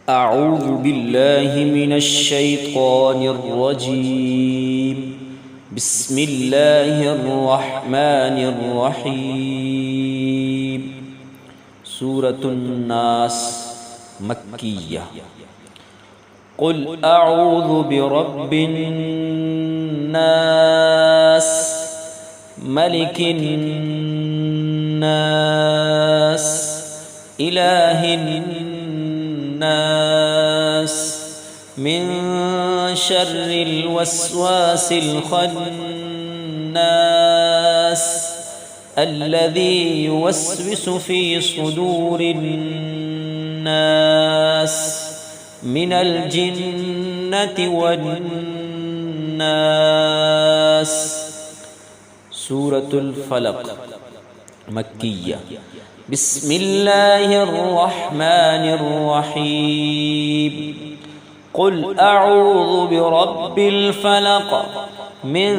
أعوذ بالله من الشيطان الرجيم. بسم الله الرحمن الرحيم. سورة الناس مكية. قل أعوذ برب الناس ملك الناس إله الناس من شر الوسواس الخناس الذي يوسوس في صدور الناس من الجنة والناس. سورة الفلق مكية. بسم الله الرحمن الرحيم. قل أعوذ برب الفلق من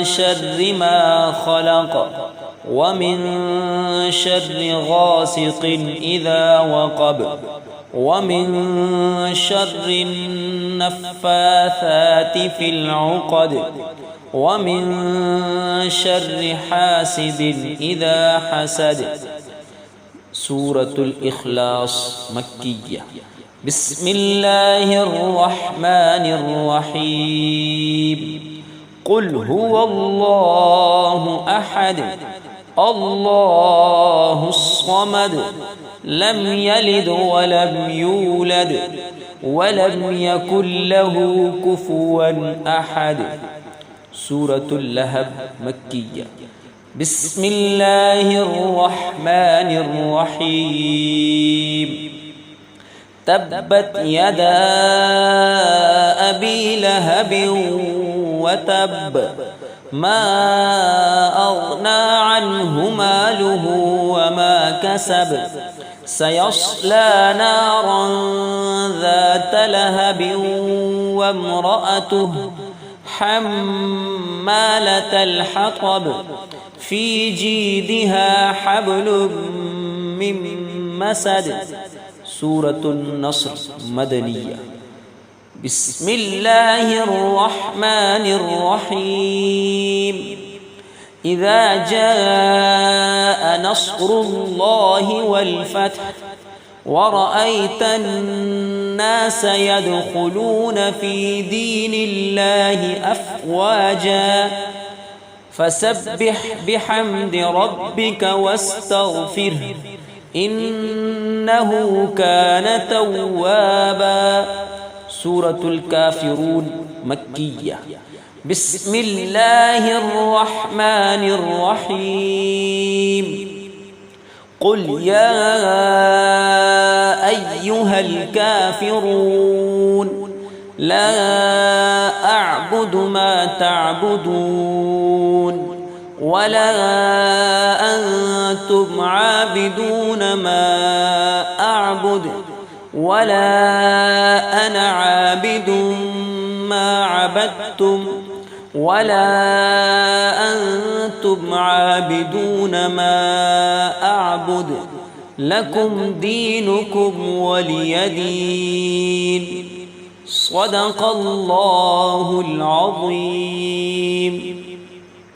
شر ما خلق ومن شر غاسق إذا وقب ومن شر النفاثات في العقد ومن شر حاسد إذا حسد. سورة الإخلاص مكية. بسم الله الرحمن الرحيم. قل هو الله أحد الله الصمد لم يلد ولم يولد ولم يكن له كفوا أحد. سورة اللهب مكية. بسم الله الرحمن الرحيم. تبت يدا أبي لهب وتب ما أغنى عنه ماله وما كسب سيصلى نارا ذات لهب وامرأته حمالة الحطب في جيدها حبل من مسد. سورة النصر مدنية. بسم الله الرحمن الرحيم. إذا جاء نصر الله والفتح ورأيت الناس يدخلون في دين الله أفواجا فسبح بحمد ربك واستغفره إنه كان توابا. سورة الكافرون مكية. بسم الله الرحمن الرحيم. قل يا أيها الكافرون لا أعبد ما تعبدون ولا أنتم عابدون ما أعبد ولا أنا عابد ما عبدتم ولا أنتم عابدون ما أعبد لكم دينكم ولي دين. صدق الله العظيم.